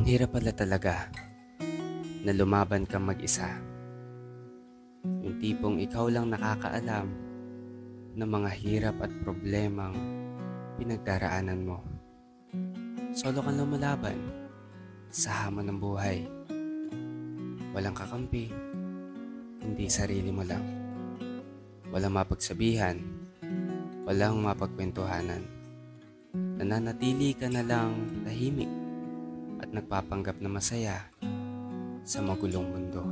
Ang hirap pala talaga na lumaban kang mag-isa. Yung tipong ikaw lang nakakaalam ng mga hirap at problemang pinagdaraanan mo. Solo kang lumalaban sa hamon ng buhay. Walang kakampi, kundi sarili mo lang. Walang mapagsabihan, walang mapagkwentuhanan. Nananatili ka na lang tahimik at nagpapanggap na masaya sa magulong mundo.